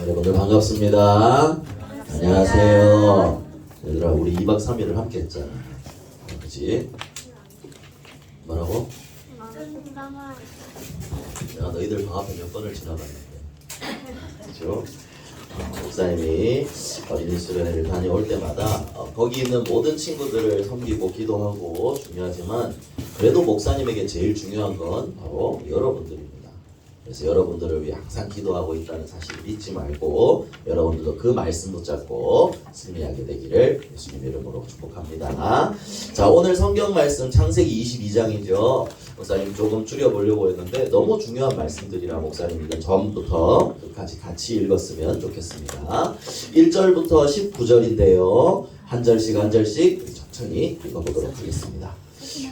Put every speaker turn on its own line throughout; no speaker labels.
여러분들 반갑습니다. 안녕하세요. 얘들아, 우리 2박 3일을 함께 했잖아. 그치? 뭐라고? 내가 너희들 방학 몇 번을 지나갔는데. 그죠? 목사님이 어린이 수련회를 다녀올 때마다 거기 있는 모든 친구들을 섬기고 기도하고 중요하지만 그래도 목사님에게 제일 중요한 건 바로 여러분들입니다. 그래서 여러분들을 위해 항상 기도하고 있다는 사실을 잊지 말고 여러분들도 그 말씀 붙잡고 승리하게 되기를 예수님의 이름으로 축복합니다. 자, 오늘 성경 말씀 창세기 22장이죠. 목사님 조금 줄여보려고 했는데 너무 중요한 말씀들이라 목사님 이건 처음부터 끝까지 같이 읽었으면 좋겠습니다. 1절부터 19절인데요. 한 절씩 한 절씩 천천히 읽어보도록 하겠습니다.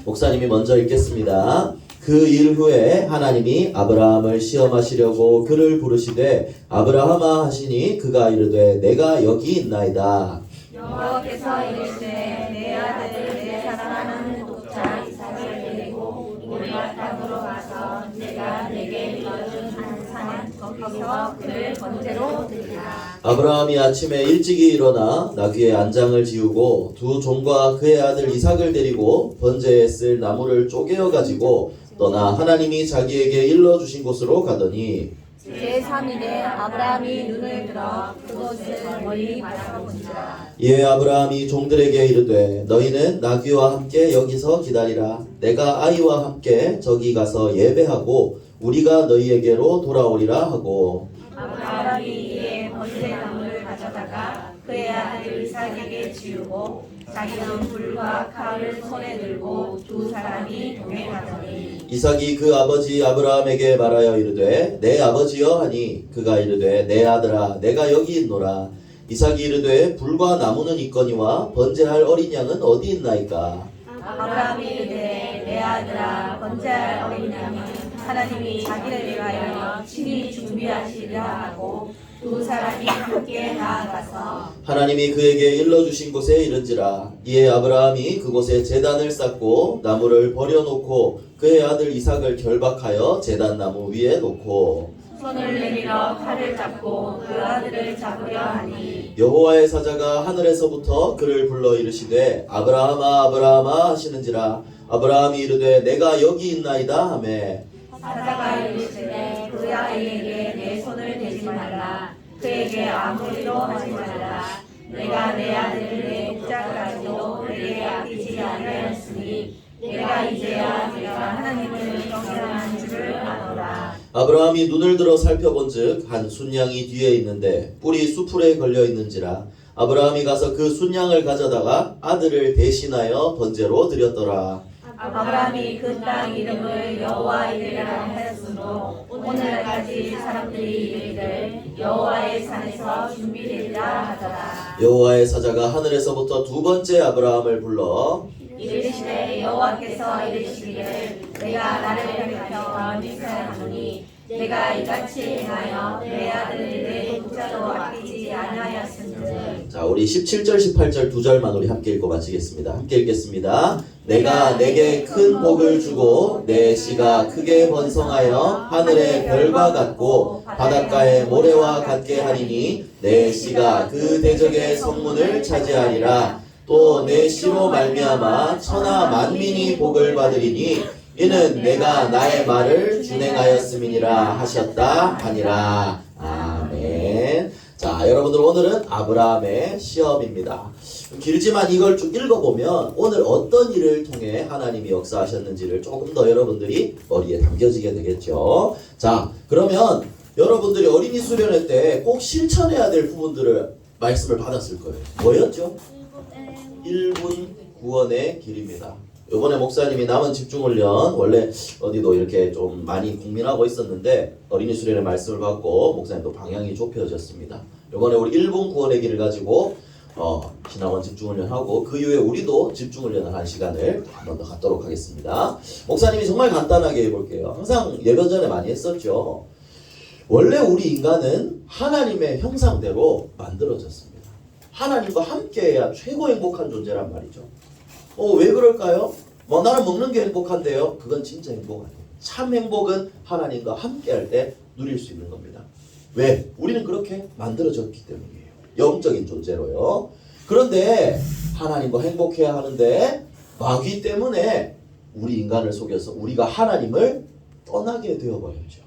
목사님이 먼저 읽겠습니다. 그 일 후에 하나님이 아브라함을 시험하시려고 그를 부르시되 아브라함아 하시니 그가 이르되 내가 여기 있나이다.
여호와께서 이르시되 내 아들 내 사랑하는 독자 이삭을 데리고 모리아 땅으로 가서 내가 내게 일러준 한 산 거기서 그를 번제로 드리라.
아브라함이 아침에 일찍이 일어나 나귀의 안장을 지우고 두 종과 그의 아들 이삭을 데리고 번제에 쓸 나무를 쪼개어 가지고 떠나 하나님이 자기에게 일러주신 곳으로 가더니
제3일에 아브라함이 눈을 들어 그곳을 멀리 바라본지라.
이에 아브라함이 종들에게 이르되 너희는 나귀와 함께 여기서 기다리라. 내가 아이와 함께 저기 가서 예배하고 우리가 너희에게로 돌아오리라 하고
아브라함이 이에 번제나무를 가져다가 그의 아들 이삭에게 지우고 자기는 불과 칼을 손에 들고 두 사람이 동행하더니
이삭이 그 아버지 아브라함에게 말하여 이르되 내 아버지여 하니 그가 이르되 내 아들아 내가 여기 있노라. 이삭이 이르되 불과 나무는 있거니와 번제할 어린 양은 어디 있나이까.
아브라함이 이르되 내 아들아 번제할 어린 양은 하나님이 자기를 위하여 친히 준비하시리라 하고 두 사람이 함께 나아가서
하나님이 그에게 일러주신 곳에 이른지라. 이에 아브라함이 그곳에 제단을 쌓고 나무를 버려놓고 그의 아들 이삭을 결박하여 제단 나무 위에 놓고
손을 내밀어 칼을 잡고 그 아들을 잡으려 하니
여호와의 사자가 하늘에서부터 그를 불러 이르시되 아브라함아 아브라함아 하시는지라. 아브라함이 이르되 내가 여기 있나이다 하매
사자가 이르시되 그 아이에게 내 손을 대지 말라. 그에게 아무 일도 하지 말라. 내가 내 아들을 내 독자까지도 내게 아끼지 아니하였으니 내가 이제야 내가 하나님을 경외하는 줄을 아노라.
아브라함이 눈을 들어 살펴본즉 한 순양이 뒤에 있는데 뿔이 수풀에 걸려 있는지라. 아브라함이 가서 그 순양을 가져다가 아들을 대신하여 번제로 드렸더라.
아브라함이 그 땅 이름을 여호와 이레라 하였으므로 오늘까지 사람들이 이르기를 여호와의 산에서 준비되리라 하더라.
여호와의 사자가 하늘에서부터 두 번째 아브라함을 불러
이르시되 여호와께서 이르시기를 내가 나를 가리켜 맹세하노니 내가 이같이 행하여 내 아들을 내 독자로 아끼지 아니하였은즉.
자, 우리 17절 18절 두 절만 우리 함께 읽고 마치겠습니다. 함께 읽겠습니다. 내가 내게 큰 복을 주고 내 씨가 크게 번성하여 하늘의 별과 같고 바닷가의 모래와 같게 하리니 내 씨가 그 대적의 성문을 차지하리라. 또 내 씨로 말미암아 천하 만민이 복을 받으리니 이는 내가 나의 말을 준행하였음이니라 하셨다 하니라. 아멘. 자, 여러분들 오늘은 아브라함의 시험입니다. 길지만 이걸 쭉 읽어보면 오늘 어떤 일을 통해 하나님이 역사하셨는지를 조금 더 여러분들이 머리에 담겨지게 되겠죠. 자, 그러면 여러분들이 어린이 수련회 때 꼭 실천해야 될 부분들을 말씀을 받았을 거예요. 뭐였죠? 1분 구원의 길입니다. 요번에 목사님이 남은 집중훈련 원래 어디도 이렇게 좀 많이 고민하고 있었는데 어린이 수련회 말씀을 받고 목사님도 방향이 좁혀졌습니다. 요번에 우리 1분 구원의 길을 가지고 신학원 집중훈련하고 그 이후에 우리도 집중훈련을 한 시간을 한 번 더 갖도록 하겠습니다. 목사님이 정말 간단하게 해볼게요. 항상 예배 전에 많이 했었죠. 원래 우리 인간은 하나님의 형상대로 만들어졌습니다. 하나님과 함께해야 최고 행복한 존재란 말이죠. 왜 그럴까요? 나는 먹는 게 행복한데요. 그건 진짜 행복 아니에요. 참 행복은 하나님과 함께할 때 누릴 수 있는 겁니다. 왜? 우리는 그렇게 만들어졌기 때문이에요. 영적인 존재로요. 그런데 하나님과 행복해야 하는데 마귀 때문에 우리 인간을 속여서 우리가 하나님을 떠나게 되어버렸죠.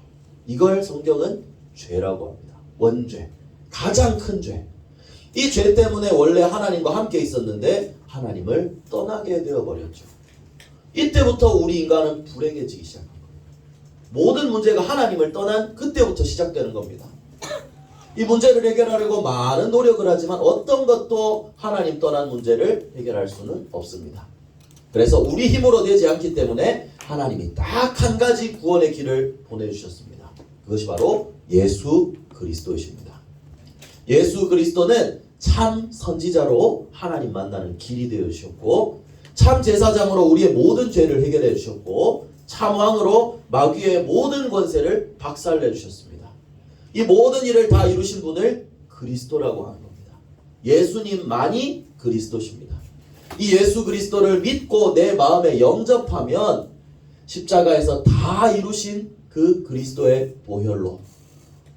이걸 성경은 죄라고 합니다. 원죄. 가장 큰 죄. 이 죄 때문에 원래 하나님과 함께 있었는데 하나님을 떠나게 되어버렸죠. 이때부터 우리 인간은 불행해지기 시작한 거예요. 모든 문제가 하나님을 떠난 그때부터 시작되는 겁니다. 이 문제를 해결하려고 많은 노력을 하지만 어떤 것도 하나님 떠난 문제를 해결할 수는 없습니다. 그래서 우리 힘으로 되지 않기 때문에 하나님이 딱 한 가지 구원의 길을 보내주셨습니다. 그것이 바로 예수 그리스도이십니다. 예수 그리스도는 참 선지자로 하나님 만나는 길이 되어 주셨고, 참 제사장으로 우리의 모든 죄를 해결해 주셨고, 참 왕으로 마귀의 모든 권세를 박살내 주셨습니다. 이 모든 일을 다 이루신 분을 그리스도라고 하는 겁니다. 예수님만이 그리스도십니다. 이 예수 그리스도를 믿고 내 마음에 영접하면 십자가에서 다 이루신 그 그리스도의 보혈로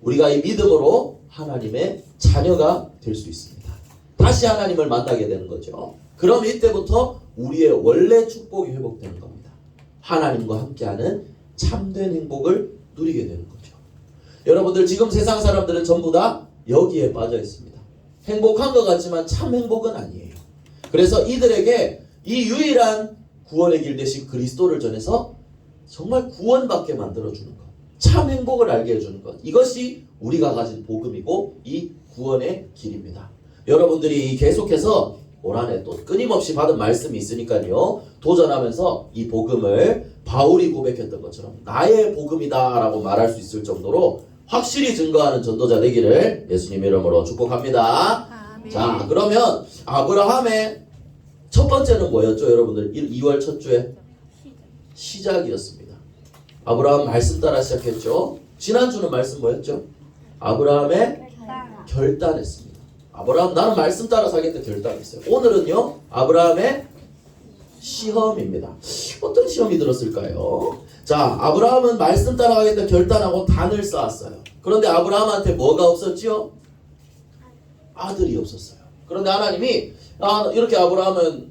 우리가 이 믿음으로 하나님의 자녀가 될 수 있습니다. 다시 하나님을 만나게 되는 거죠. 그럼 이때부터 우리의 원래 축복이 회복되는 겁니다. 하나님과 함께하는 참된 행복을 누리게 되는 거죠. 여러분들 지금 세상 사람들은 전부 다 여기에 빠져 있습니다. 행복한 것 같지만 참 행복은 아니에요. 그래서 이들에게 이 유일한 구원의 길 대신 그리스도를 전해서 정말 구원받게 만들어주는 것, 참 행복을 알게 해주는 것, 이것이 우리가 가진 복음이고 이 구원의 길입니다. 여러분들이 계속해서 올 한해 또 끊임없이 받은 말씀이 있으니까요, 도전하면서 이 복음을 바울이 고백했던 것처럼 나의 복음이다 라고 말할 수 있을 정도로 확실히 증거하는 전도자 되기를 예수님 이름으로 축복합니다.
아멘.
자, 그러면 아브라함의 첫 번째는 뭐였죠? 여러분들 2월 첫 주에 시작이었습니다. 아브라함 말씀 따라 시작했죠. 지난주는 말씀 뭐였죠? 아브라함의 결단했습니다. 아브라함 나는 말씀 따라 살겠다 결단했어요. 오늘은요 아브라함의 시험입니다. 어떤 시험이 들었을까요? 자, 아브라함은 말씀 따라가겠다 결단하고 단을 쌓았어요. 그런데 아브라함한테 뭐가 없었지요? 아들이 없었어요. 그런데 하나님이 이렇게 아브라함은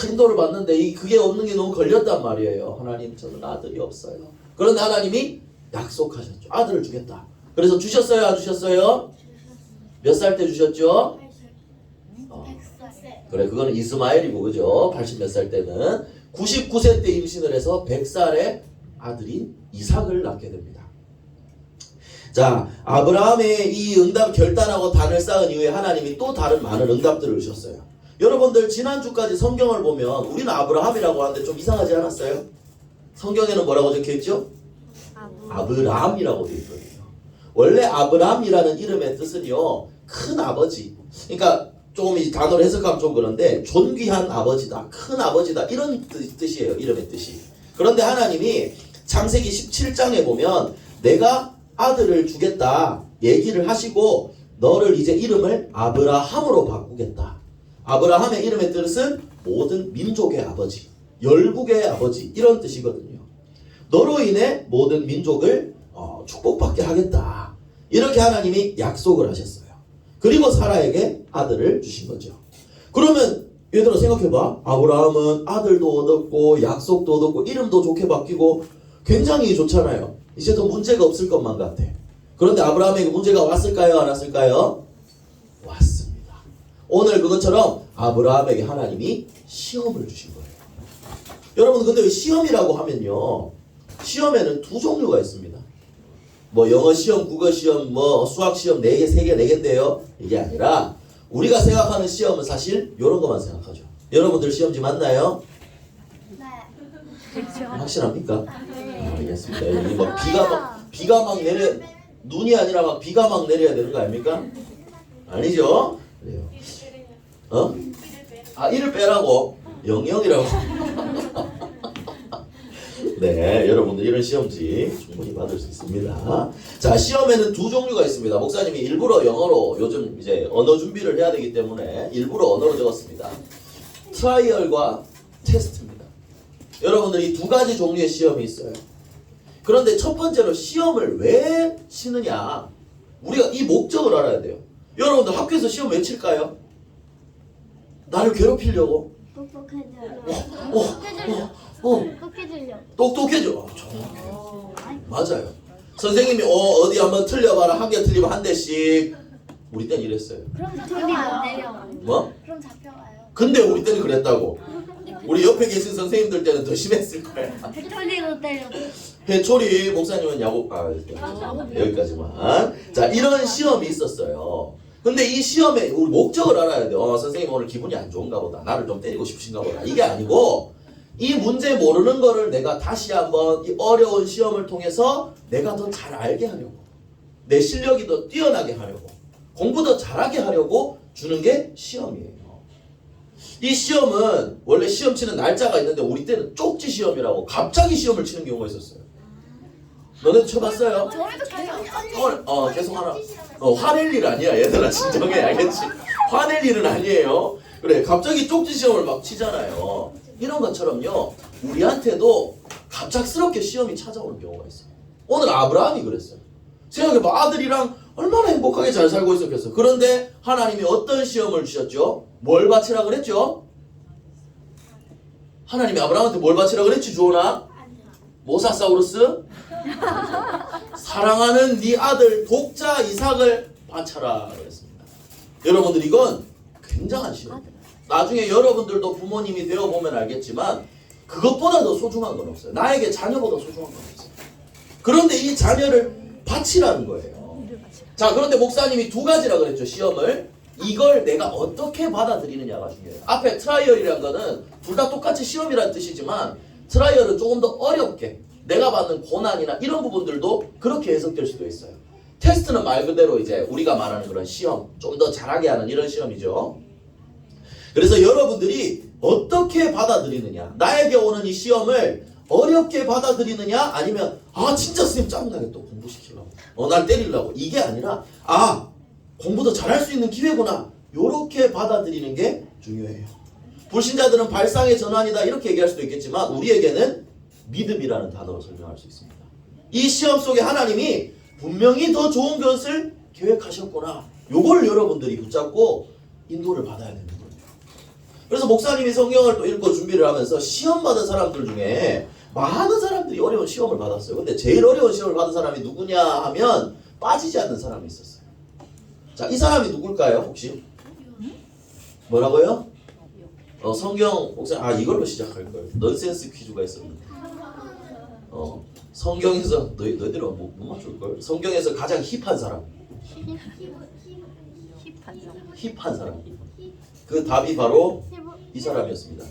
인도를 받는데 그게 없는 게 너무 걸렸단 말이에요. 하나님 저는 아들이 없어요. 그런데 하나님이 약속하셨죠. 아들을 주겠다. 그래서 주셨어요? 안 주셨어요? 몇 살 때 주셨죠? 그래, 그거는 이스마엘이고, 그죠? 80 몇 살 때는 99세 때 임신을 해서 100살에 아들인 이삭을 낳게 됩니다. 자, 아브라함의 이 응답 결단하고 단을 쌓은 이후에 하나님이 또 다른 많은 응답들을 주셨어요. 여러분들 지난주까지 성경을 보면 우리는 아브라함이라고 하는데 좀 이상하지 않았어요? 성경에는 뭐라고 적혀있죠? 아브라함이라고 되어 있거든요. 원래 아브라함이라는 이름의 뜻은요, 큰 아버지. 그러니까 조금 이 단어를 해석하면 좀 그런데 존귀한 아버지다, 큰 아버지다 이런 뜻이에요. 이름의 뜻이. 그런데 하나님이 창세기 17장에 보면 내가 아들을 주겠다 얘기를 하시고 너를 이제 이름을 아브라함으로 바꾸겠다. 아브라함의 이름의 뜻은 모든 민족의 아버지, 열국의 아버지 이런 뜻이거든요. 너로 인해 모든 민족을 축복받게 하겠다. 이렇게 하나님이 약속을 하셨어요. 그리고 사라에게 아들을 주신 거죠. 그러면 얘들아 생각해봐. 아브라함은 아들도 얻었고 약속도 얻었고 이름도 좋게 바뀌고 굉장히 좋잖아요. 이제 더 문제가 없을 것만 같아. 그런데 아브라함에게 문제가 왔을까요? 안 왔을까요? 왔습니다. 오늘 그것처럼 아브라함에게 하나님이 시험을 주신 거예요. 여러분 근데 시험이라고 하면요, 시험에는 두 종류가 있습니다. 뭐 영어 시험, 국어 시험, 뭐 수학 시험 4개, 3개, 4개인데요. 이게 아니라 우리가 생각하는 시험은 사실 이런 것만 생각하죠. 여러분들 시험지 맞나요?
네.
확실합니까? 알겠습니다. 여기 막 비가 막 내려, 눈이 아니라 막 비가 막 내려야 되는 거 아닙니까? 아니죠? 그래요. 이를 빼라고? 영영이라고. 네, 여러분들 이런 시험지 충분히 받을 수 있습니다. 자, 시험에는 두 종류가 있습니다. 목사님이 일부러 영어로 요즘 이제 언어 준비를 해야 되기 때문에 일부러 언어로 적었습니다. 트라이얼과 테스트입니다. 여러분들 이 두 가지 종류의 시험이 있어요. 그런데 첫 번째로 시험을 왜 치느냐? 우리가 이 목적을 알아야 돼요. 여러분들 학교에서 시험 왜 칠까요? 나를 괴롭히려고.
똑똑해지려. 똑똑해지려.
똑똑해져. 맞아요. 선생님이 어디 한번 틀려봐라. 한 개 틀리면 한 대씩. 우리 때는 이랬어요.
그럼 잡혀가요.
뭐?
그럼 잡혀가요.
근데 우리 때는 그랬다고. 우리 옆에 계신 선생님들 때는 더 심했을 거야.
해초리로 때려.
해초리 목사님은 야구 여기까지만. 자, 이런 시험이 있었어요. 근데 이 시험에 우리 목적을 알아야 돼요. 선생님 오늘 기분이 안 좋은가 보다. 나를 좀 때리고 싶으신가 보다. 이게 아니고 이 문제 모르는 거를 내가 다시 한번 이 어려운 시험을 통해서 내가 더 잘 알게 하려고, 내 실력이 더 뛰어나게 하려고, 공부 더 잘하게 하려고 주는 게 시험이에요. 이 시험은 원래 시험 치는 날짜가 있는데 우리 때는 쪽지 시험이라고 갑자기 시험을 치는 경우가 있었어요. 너네도 쳐봤어요?
저희도 계속
계속 하나. 화낼 일 아니야 얘들아. 진정해. 알겠지? 화낼 일은 아니에요. 그래, 갑자기 쪽지 시험을 막 치잖아요. 이런 것처럼요, 우리한테도 갑작스럽게 시험이 찾아오는 경우가 있어요. 오늘 아브라함이 그랬어요. 생각해봐. 아들이랑 얼마나 행복하게 잘 살고 있었겠어. 그런데 하나님이 어떤 시험을 주셨죠? 뭘 바치라 그랬죠? 하나님이 아브라함한테 뭘 바치라 그랬지, 주원아? 모사사우루스? 사랑하는 네 아들 독자 이삭을 바쳐라 그랬습니다. 여러분들, 이건 굉장한 시험. 나중에 여러분들도 부모님이 되어보면 알겠지만 그것보다 더 소중한 건 없어요. 나에게 자녀보다 소중한 건 없어요. 그런데 이 자녀를 바치라는 거예요. 자, 그런데 목사님이 두 가지라 그랬죠, 시험을. 이걸 내가 어떻게 받아들이느냐가 중요해요. 앞에 트라이얼이라는 거는 둘 다 똑같이 시험이라는 뜻이지만 트라이얼은 조금 더 어렵게 내가 받는 고난이나 이런 부분들도 그렇게 해석될 수도 있어요. 테스트는 말 그대로 이제 우리가 말하는 그런 시험, 좀 더 잘하게 하는 이런 시험이죠. 그래서 여러분들이 어떻게 받아들이느냐, 나에게 오는 이 시험을 어렵게 받아들이느냐, 아니면 진짜 선생님 짜증나게 또 공부시키려고, 날 때리려고, 이게 아니라 공부 더 잘할 수 있는 기회구나, 요렇게 받아들이는 게 중요해요. 불신자들은 발상의 전환이다 이렇게 얘기할 수도 있겠지만 우리에게는 믿음이라는 단어로 설명할 수 있습니다. 이 시험 속에 하나님이 분명히 더 좋은 것을 계획하셨구나, 요걸 여러분들이 붙잡고 인도를 받아야 되는 거예요. 그래서 목사님이 성경을 또 읽고 준비를 하면서 시험 받은 사람들 중에 많은 사람들이 어려운 시험을 받았어요. 근데 제일 어려운 시험을 받은 사람이 누구냐 하면 빠지지 않는 사람이 있었어요. 자, 이 사람이 누굴까요, 혹시? 뭐라고요? 성경 목사님, 이걸로 시작할 걸. 넌센스 퀴즈가 있었는데. 성경에서 너희들은 못 맞출 걸. 성경에서 가장 힙한 사람. 힙한 사람. 그 답이 바로 이 사람이었습니다.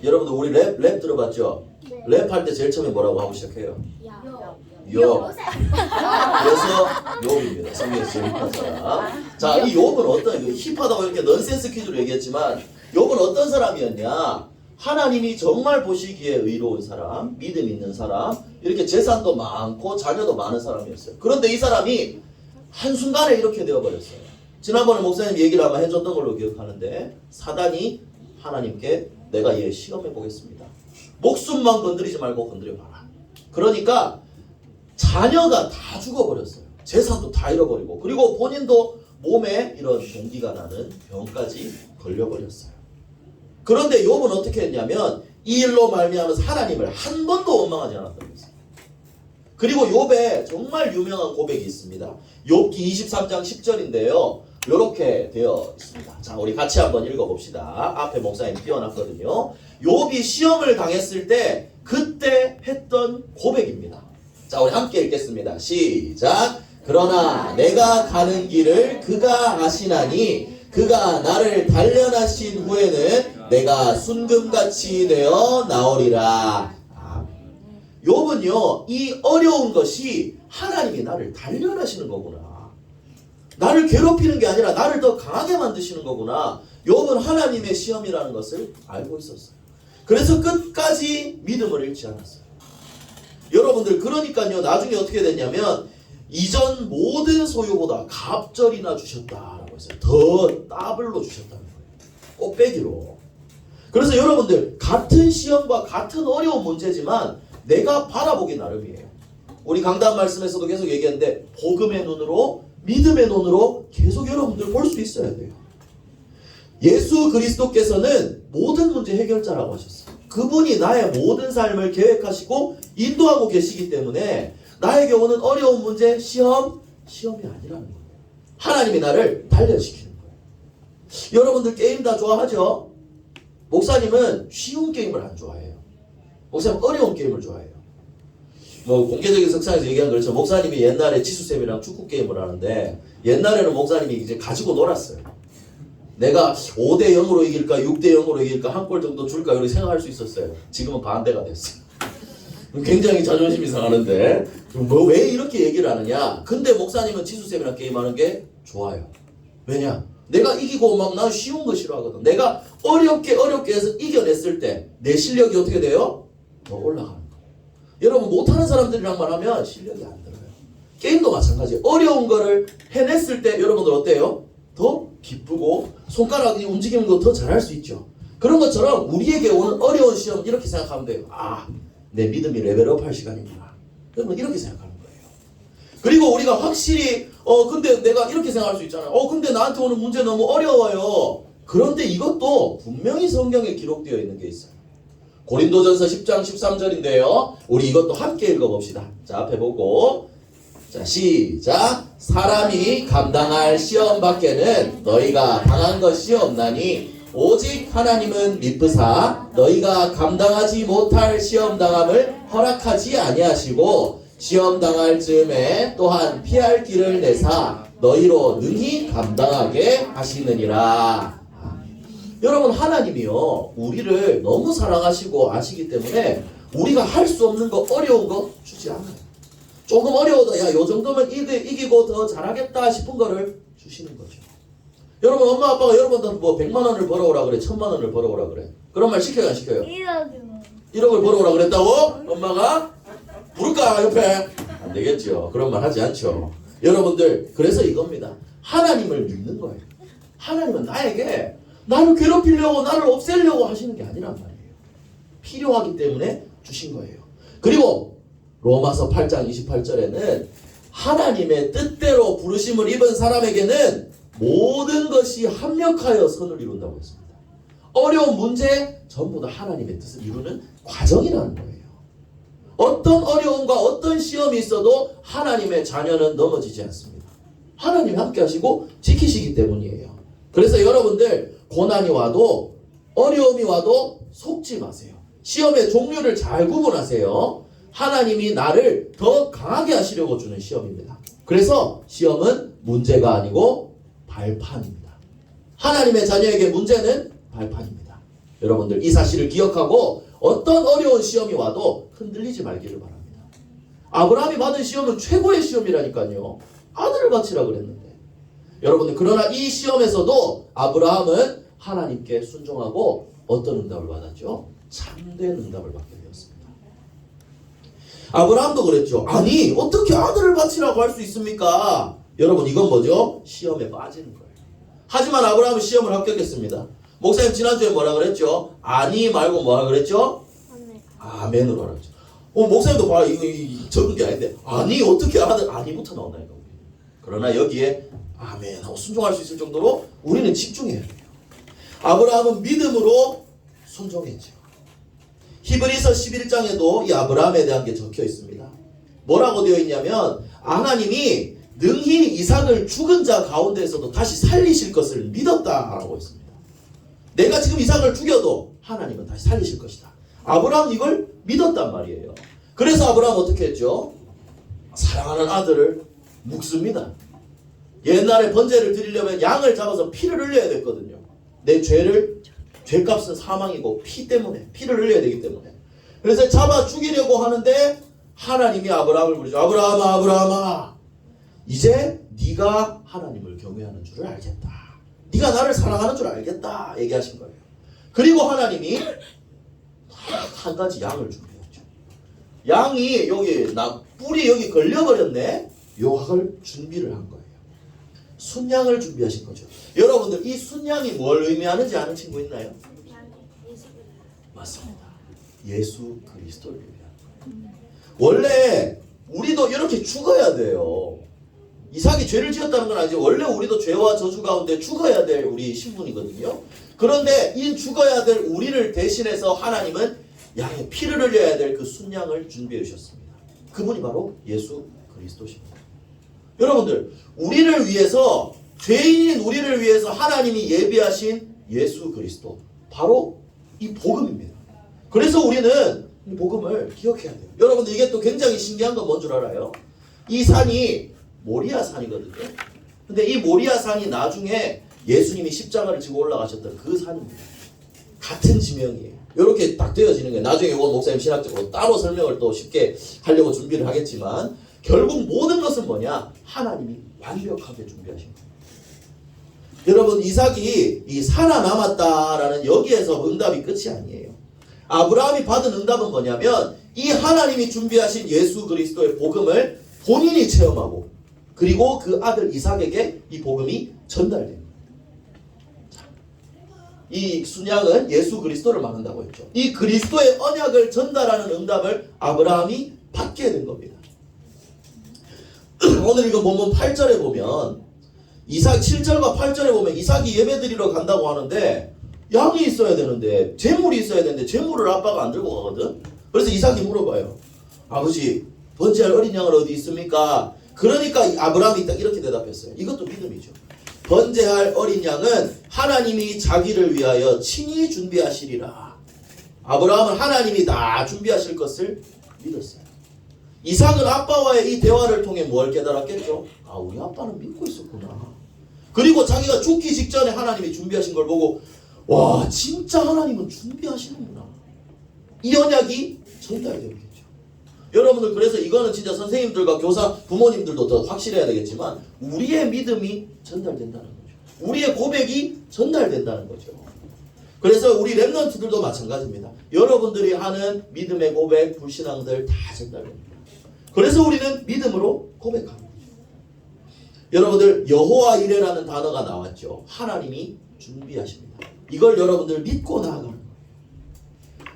여러분들 우리 랩 들어봤죠?
네.
랩할 때 제일 처음에 뭐라고 하고 시작해요?
요.
그래서 욥입니다. 성경에서 제일 힙한 사람. 자, 이 욥은 어떤, 힙하다고 이렇게 넌센스 퀴즈로 얘기했지만 욥은 어떤 사람이었냐? 하나님이 정말 보시기에 의로운 사람, 믿음 있는 사람, 이렇게 재산도 많고 자녀도 많은 사람이었어요. 그런데 이 사람이 한순간에 이렇게 되어버렸어요. 지난번에 목사님 얘기를 아마 해줬던 걸로 기억하는데, 사단이 하나님께 내가 얘 시험해 보겠습니다. 목숨만 건드리지 말고 건드려봐라. 그러니까 자녀가 다 죽어버렸어요. 재산도 다 잃어버리고, 그리고 본인도 몸에 이런 동기가 나는 병까지 걸려버렸어요. 그런데 욥은 어떻게 했냐면 이 일로 말미암아서 하나님을 한 번도 원망하지 않았다고 했어요. 그리고 욥에 정말 유명한 고백이 있습니다. 욥기 23장 10절인데요. 이렇게 되어 있습니다. 자, 우리 같이 한번 읽어봅시다. 앞에 목사님 띄워놨거든요. 욥이 시험을 당했을 때 그때 했던 고백입니다. 자, 우리 함께 읽겠습니다. 시작. 그러나 내가 가는 길을 그가 아시나니 그가 나를 단련하신 후에는 내가 순금같이 되어 나오리라. 욥은요, 이 어려운 것이 하나님이 나를 단련하시는 거구나. 나를 괴롭히는 게 아니라 나를 더 강하게 만드시는 거구나. 욥은 하나님의 시험이라는 것을 알고 있었어요. 그래서 끝까지 믿음을 잃지 않았어요. 여러분들, 그러니까요, 나중에 어떻게 됐냐면 이전 모든 소유보다 갑절이나 주셨다라고 했어요. 더 더블로 주셨다는 거예요. 꽃배기로. 그래서 여러분들, 같은 시험과 같은 어려운 문제지만 내가 바라보기 나름이에요. 우리 강단 말씀에서도 계속 얘기했는데 복음의 눈으로 믿음의 눈으로 계속 여러분들 볼 수 있어야 돼요. 예수 그리스도께서는 모든 문제 해결자라고 하셨어요. 그분이 나의 모든 삶을 계획하시고 인도하고 계시기 때문에 나에게 오는 어려운 문제, 시험이 아니라는 거예요. 하나님이 나를 단련시키는 거예요. 여러분들 게임 다 좋아하죠? 목사님은 쉬운 게임을 안 좋아해요. 목사님 어려운 게임을 좋아해요. 뭐 공개적인 석상에서 얘기한 그렇죠. 목사님이 옛날에 지수쌤이랑 축구 게임을 하는데 옛날에는 목사님이 이제 가지고 놀았어요. 내가 5대 0으로 이길까 6대 0으로 이길까 한 골 정도 줄까 이렇게 생각할 수 있었어요. 지금은 반대가 됐어요. 굉장히 자존심이 상하는데 뭐 왜 이렇게 얘기를 하느냐. 근데 목사님은 지수쌤이랑 게임하는 게 좋아요. 왜냐? 내가 이기고 막 난 쉬운 거 싫어하거든. 내가 어렵게 해서 이겨냈을 때 내 실력이 어떻게 돼요? 더 올라가는 거예요. 여러분 못하는 사람들이랑만 하면 실력이 안 들어요. 게임도 마찬가지예요. 어려운 거를 해냈을 때 여러분들 어때요? 더 기쁘고 손가락이 움직이는 거 더 잘할 수 있죠. 그런 것처럼 우리에게 오는 어려운 시험 이렇게 생각하면 돼요. 아, 내 믿음이 레벨업 할 시간이구나. 여러분 이렇게 생각하는 거예요. 그리고 우리가 확실히 근데 내가 이렇게 생각할 수 있잖아요. 근데 나한테 오는 문제 너무 어려워요. 그런데 이것도 분명히 성경에 기록되어 있는 게 있어요. 고린도전서 10장 13절인데요. 우리 이것도 함께 읽어봅시다. 자, 앞에 보고 자, 시작. 사람이 감당할 시험 밖에는 너희가 당한 것이 없나니 오직 하나님은 미쁘사 너희가 감당하지 못할 시험 당함을 허락하지 아니하시고 시험 당할 즈음에 또한 피할 길을 내사 너희로 능히 감당하게 하시느니라. 여러분 하나님이요 우리를 너무 사랑하시고 아시기 때문에 우리가 할 수 없는 거 어려운 거 주지 않아요. 조금 어려워도 야 요 정도면 이기고 더 잘하겠다 싶은 거를 주시는 거죠. 여러분 엄마 아빠가 여러분한테 뭐 100만 원을 벌어오라 그래 1000만 원을 벌어오라 그래 그런 말 시켜요 안 시켜요? 1억을 벌어오라 그랬다고? 엄마가? 부를까 옆에? 안 되겠죠. 그런 말 하지 않죠. 여러분들 그래서 이겁니다. 하나님을 믿는 거예요. 하나님은 나에게 나를 괴롭히려고 나를 없애려고 하시는 게 아니란 말이에요. 필요하기 때문에 주신 거예요. 그리고 로마서 8장 28절에는 하나님의 뜻대로 부르심을 입은 사람에게는 모든 것이 합력하여 선을 이룬다고 했습니다. 어려운 문제 전부 다 하나님의 뜻을 이루는 과정이라는 거예요. 어떤 어려움과 어떤 시험이 있어도 하나님의 자녀는 넘어지지 않습니다. 하나님이 함께 하시고 지키시기 때문이에요. 그래서 여러분들 고난이 와도 어려움이 와도 속지 마세요. 시험의 종류를 잘 구분하세요. 하나님이 나를 더 강하게 하시려고 주는 시험입니다. 그래서 시험은 문제가 아니고 발판입니다. 하나님의 자녀에게 문제는 발판입니다. 여러분들 이 사실을 기억하고 어떤 어려운 시험이 와도 흔들리지 말기를 바랍니다. 아브라함이 받은 시험은 최고의 시험이라니까요. 아들을 바치라 그랬는데 여러분들 그러나 이 시험에서도 아브라함은 하나님께 순종하고 어떤 응답을 받았죠? 참된 응답을 받게 되었습니다. 아브라함도 그랬죠. 아니 어떻게 아들을 바치라고 할 수 있습니까? 여러분 이건 뭐죠? 시험에 빠지는 거예요. 하지만 아브라함은 시험을 합격했습니다. 목사님 지난주에 뭐라 그랬죠? 아니 말고 뭐라 그랬죠? 아멘으로 하라죠. 목사님도 봐라 이거 적은 게 아닌데 아니 어떻게 아들 아니부터 나온다니까. 그러나 여기에 아멘 하고 순종할 수 있을 정도로 우리는 집중해야 돼요. 아브라함은 믿음으로 순종했죠. 히브리서 11장에도 이 아브라함에 대한 게 적혀 있습니다. 뭐라고 되어 있냐면 하나님이 능히 이삭을 죽은 자 가운데에서도 다시 살리실 것을 믿었다라고 했습니다. 내가 지금 이삭을 죽여도 하나님은 다시 살리실 것이다. 아브라함은 이걸 믿었단 말이에요. 그래서 아브라함은 어떻게 했죠? 사랑하는 아들을 묵습니다. 옛날에 번제를 드리려면 양을 잡아서 피를 흘려야 됐거든요. 내 죄값은 사망이고 피 때문에 피를 흘려야 되기 때문에 그래서 잡아 죽이려고 하는데 하나님이 아브라함을 부르죠. 아브라함아 아브라함아 이제 네가 하나님을 경외하는 줄을 알겠다. 네가 나를 사랑하는 줄 알겠다 얘기하신 거예요. 그리고 하나님이 한 가지 양을 준비했죠. 양이 여기 뿔이 여기 걸려버렸네. 요약을 준비를 한 거예요. 순양을 준비하신 거죠. 여러분들 이 순양이 뭘 의미하는지 아는 친구 있나요? 맞습니다. 예수 그리스도를 의미하는 거예요. 원래 우리도 이렇게 죽어야 돼요. 이삭이 죄를 지었다는 건 아니지. 원래 우리도 죄와 저주 가운데 죽어야 될 우리 신분이거든요. 그런데 이 죽어야 될 우리를 대신해서 하나님은 양의 피를 흘려야 될 그 순양을 준비해 주셨습니다. 그분이 바로 예수 그리스도십니다. 여러분들, 우리를 위해서, 죄인인 우리를 위해서 하나님이 예비하신 예수 그리스도, 바로 이 복음입니다. 그래서 우리는 이 복음을 기억해야 돼요. 여러분들, 이게 또 굉장히 신기한 건 뭔 줄 알아요? 이 산이 모리아 산이거든요. 근데 이 모리아 산이 나중에 예수님이 십자가를 지고 올라가셨던 그 산입니다. 같은 지명이에요. 이렇게 딱 되어지는 거예요. 나중에 이건 목사님 신학적으로 따로 설명을 또 쉽게 하려고 준비를 하겠지만, 결국 모든 것은 뭐냐? 하나님이 완벽하게 준비하신 거예요. 여러분, 이삭이 이 살아남았다라는 여기에서 응답이 끝이 아니에요. 아브라함이 받은 응답은 뭐냐면, 이 하나님이 준비하신 예수 그리스도의 복음을 본인이 체험하고, 그리고 그 아들 이삭에게 이 복음이 전달됩니다. 이 순양은 예수 그리스도를 말한다고 했죠. 이 그리스도의 언약을 전달하는 응답을 아브라함이 받게 된 겁니다. 오늘 이거 본문 8절에 보면, 이삭 7절과 8절에 보면 이삭이 예배드리러 간다고 하는데 양이 있어야 되는데, 재물이 있어야 되는데 재물을 아빠가 안 들고 가거든. 그래서 이삭이 물어봐요. 아버지, 번제할 어린 양은 어디 있습니까? 그러니까 아브라함이 딱 이렇게 대답했어요. 이것도 믿음이죠. 번제할 어린 양은 하나님이 자기를 위하여 친히 준비하시리라. 아브라함은 하나님이 다 준비하실 것을 믿었어요. 이삭은 아빠와의 이 대화를 통해 뭘 깨달았겠죠? 아, 우리 아빠는 믿고 있었구나. 그리고 자기가 죽기 직전에 하나님이 준비하신 걸 보고, 와, 진짜 하나님은 준비하시는구나. 이 언약이 전달되겠죠. 여러분들, 그래서 이거는 진짜 선생님들과 교사, 부모님들도 더 확실해야 되겠지만, 우리의 믿음이 전달된다는 거죠. 우리의 고백이 전달된다는 거죠. 그래서 우리 랩런트들도 마찬가지입니다. 여러분들이 하는 믿음의 고백, 불신앙들 다 전달됩니다. 그래서 우리는 믿음으로 고백하는 거죠. 여러분들, 여호와 이레라는 단어가 나왔죠. 하나님이 준비하십니다. 이걸 여러분들 믿고 나아가는 거예요.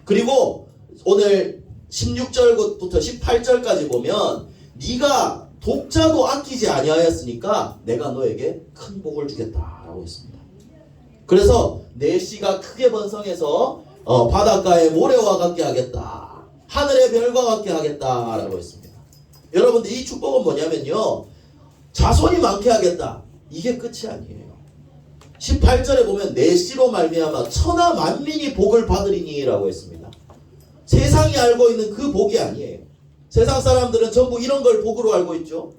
그리고 오늘 16절부터 18절까지 보면, 네가 독자도 아끼지 아니하였으니까 내가 너에게 큰 복을 주겠다라고 했습니다. 그래서 내 씨가 크게 번성해서 바닷가의 모래와 같게 하겠다, 하늘의 별과 같게 하겠다라고 했습니다. 여러분들, 이 축복은 뭐냐면요, 자손이 많게 하겠다, 이게 끝이 아니에요. 18절에 보면 내 씨로 말미암아 천하 만민이 복을 받으리니 라고 했습니다. 세상이 알고 있는 그 복이 아니에요. 세상 사람들은 전부 이런 걸 복으로 알고 있죠.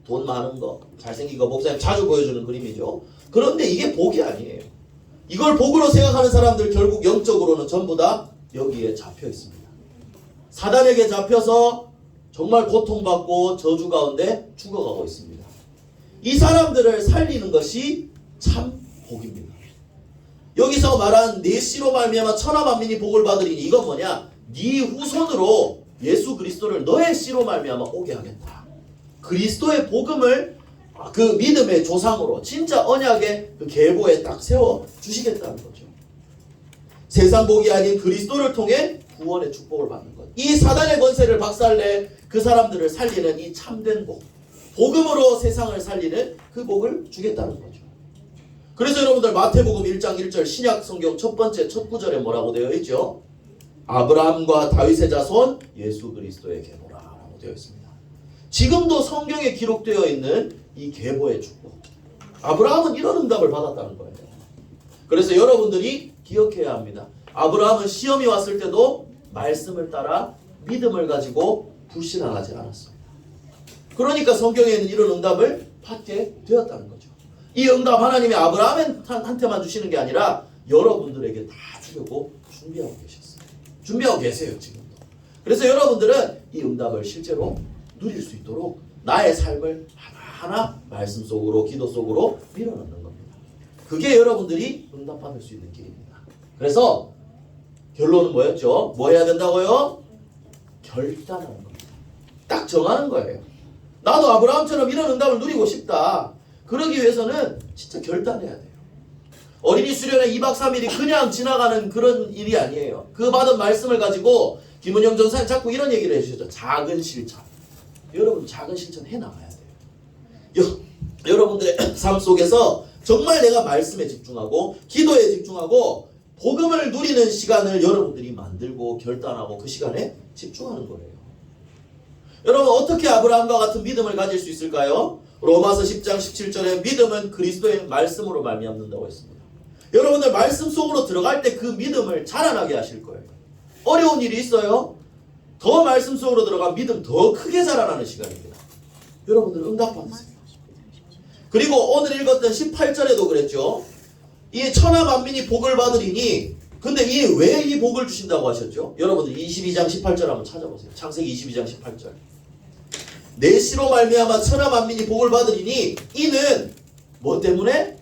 돈 많은 거, 잘생긴 거, 목사님 자주 보여주는 그림이죠. 그런데 이게 복이 아니에요. 이걸 복으로 생각하는 사람들 결국 영적으로는 전부 다 여기에 잡혀 있습니다. 사단에게 잡혀서 정말 고통받고 저주 가운데 죽어가고 있습니다. 이 사람들을 살리는 것이 참 복입니다. 여기서 말한 내 씨로 말미암아 천하 만민이 복을 받으리니, 이건 뭐냐? 네 후손으로 예수 그리스도를 너의 씨로 말미암아 오게 하겠다. 그리스도의 복음을 그 믿음의 조상으로, 진짜 언약의 그 계보에 딱 세워 주시겠다는 거죠. 세상 복이 아닌 그리스도를 통해 구원의 축복을 받는 것. 이 사단의 권세를 박살내 그 사람들을 살리는 이 참된 복, 복음으로 세상을 살리는 그 복을 주겠다는 거죠. 그래서 여러분들, 마태복음 1장 1절 신약 성경 첫 번째 첫 구절에 뭐라고 되어 있죠? 아브라함과 다윗의 자손 예수 그리스도의 계보라라고 되어 있습니다. 지금도 성경에 기록되어 있는 이 계보의 축복, 아브라함은 이런 응답을 받았다는 거예요. 그래서 여러분들이 기억해야 합니다. 아브라함은 시험이 왔을 때도 말씀을 따라 믿음을 가지고 불신앙하지 않았습니다. 그러니까 성경에는 이런 응답을 받게 되었다는 거죠. 이 응답 하나님이 아브라함한테만 주시는 게 아니라 여러분들에게 다 주려고 준비하고 계셨어요. 준비하고 계세요, 지금도. 그래서 여러분들은 이 응답을 실제로 누릴 수 있도록 나의 삶을 하나하나 말씀 속으로, 기도 속으로 밀어넣는 겁니다. 그게 여러분들이 응답받을 수 있는 길입니다. 그래서 결론은 뭐였죠? 뭐 해야 된다고요? 결단하는 겁니다. 딱 정하는 거예요. 나도 아브라함처럼 이런 응답을 누리고 싶다. 그러기 위해서는 진짜 결단해야 돼요. 어린이 수련회 2박 3일이 그냥 지나가는 그런 일이 아니에요. 그 받은 말씀을 가지고 김은영 전사님 자꾸 이런 얘기를 해주셨죠. 작은 실천. 여러분 작은 실천 해나가야 돼요. 여러분들의 삶 속에서 정말 내가 말씀에 집중하고 기도에 집중하고 복음을 누리는 시간을 여러분들이 만들고 결단하고 그 시간에 집중하는 거예요. 여러분 어떻게 아브라함과 같은 믿음을 가질 수 있을까요? 로마서 10장 17절에 믿음은 그리스도의 말씀으로 말미암는다고 했습니다. 여러분들 말씀 속으로 들어갈 때 그 믿음을 자라나게 하실 거예요. 어려운 일이 있어요? 더 말씀 속으로 들어가 믿음 더 크게 자라나는 시간입니다. 여러분들 응답받으세요. 그리고 오늘 읽었던 18절에도 그랬죠. 이 천하 만민이 복을 받으리니 근데 왜 이 복을 주신다고 하셨죠? 여러분들 22장 18절 한번 찾아보세요. 창세기 22장 18절. 내 씨로 말미암아 천하 만민이 복을 받으리니 이는 뭐 때문에?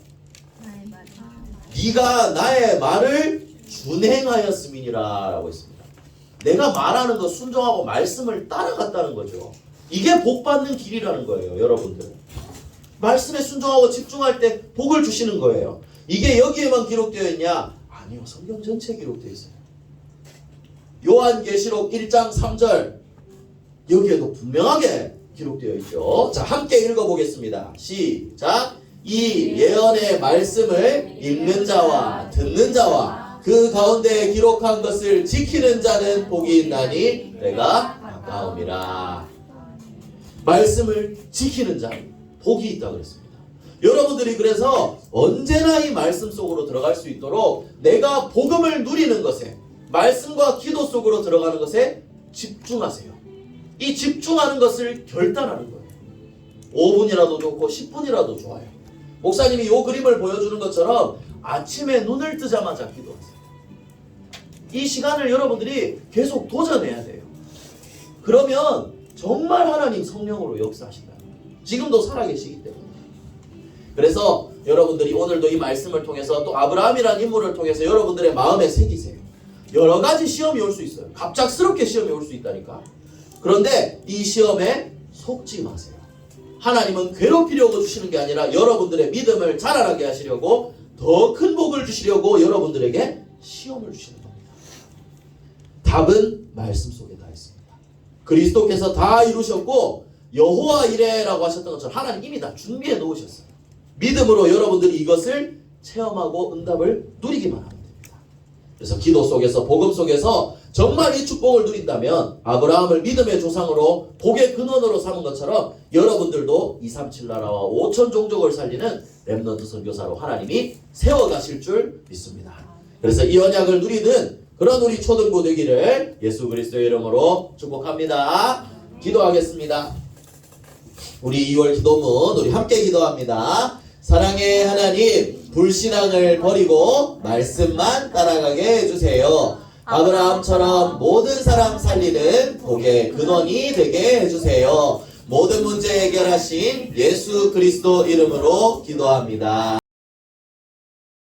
네가 나의 말을 준행하였음이니라 라고 했습니다. 내가 말하는 거 순종하고 말씀을 따라갔다는 거죠. 이게 복 받는 길이라는 거예요. 여러분들 말씀에 순종하고 집중할 때 복을 주시는 거예요. 이게 여기에만 기록되어 있냐? 아니요. 성경 전체에 기록되어 있어요. 요한계시록 1장 3절 여기에도 분명하게 기록되어 있죠. 자, 함께 읽어보겠습니다. 시작. 이 예언의 말씀을 읽는 자와 듣는 자와 그 가운데 기록한 것을 지키는 자는 복이 있나니 내가 가까움이라. 말씀을 지키는 자는 복이 있다고 그랬습니다. 여러분들이 그래서 언제나 이 말씀 속으로 들어갈 수 있도록 내가 복음을 누리는 것에 말씀과 기도 속으로 들어가는 것에 집중하세요. 이 집중하는 것을 결단하는 거예요. 5분이라도 좋고 10분이라도 좋아요. 목사님이 이 그림을 보여주는 것처럼 아침에 눈을 뜨자마자 기도하세요. 이 시간을 여러분들이 계속 도전해야 돼요. 그러면 정말 하나님 성령으로 역사하신다. 지금도 살아계시기 때문에. 그래서 여러분들이 오늘도 이 말씀을 통해서 또 아브라함이라는 인물을 통해서 여러분들의 마음에 새기세요. 여러 가지 시험이 올 수 있어요. 갑작스럽게 시험이 올 수 있다니까. 그런데 이 시험에 속지 마세요. 하나님은 괴롭히려고 주시는 게 아니라 여러분들의 믿음을 자라나게 하시려고 더 큰 복을 주시려고 여러분들에게 시험을 주시는 겁니다. 답은 말씀 속에 다 있습니다. 그리스도께서 다 이루셨고 여호와 이레라고 하셨던 것처럼 하나님 이미 다 준비해 놓으셨어요. 믿음으로 여러분들이 이것을 체험하고 응답을 누리기만 하면 됩니다. 그래서 기도 속에서 복음 속에서 정말 이 축복을 누린다면 아브라함을 믿음의 조상으로 복의 근원으로 삼은 것처럼 여러분들도 237 나라와 5천 종족을 살리는 렘넌트 선교사로 하나님이 세워가실 줄 믿습니다. 그래서 이 언약을 누리는 그런 우리 초등부 되기를 예수 그리스도의 이름으로 축복합니다. 기도하겠습니다. 우리 2월 기도문 우리 함께 기도합니다. 사랑의 하나님, 불신앙을 버리고 말씀만 따라가게 해주세요. 아브라함처럼 모든 사람 살리는 복의 근원이 되게 해주세요. 모든 문제 해결하신 예수 그리스도 이름으로 기도합니다.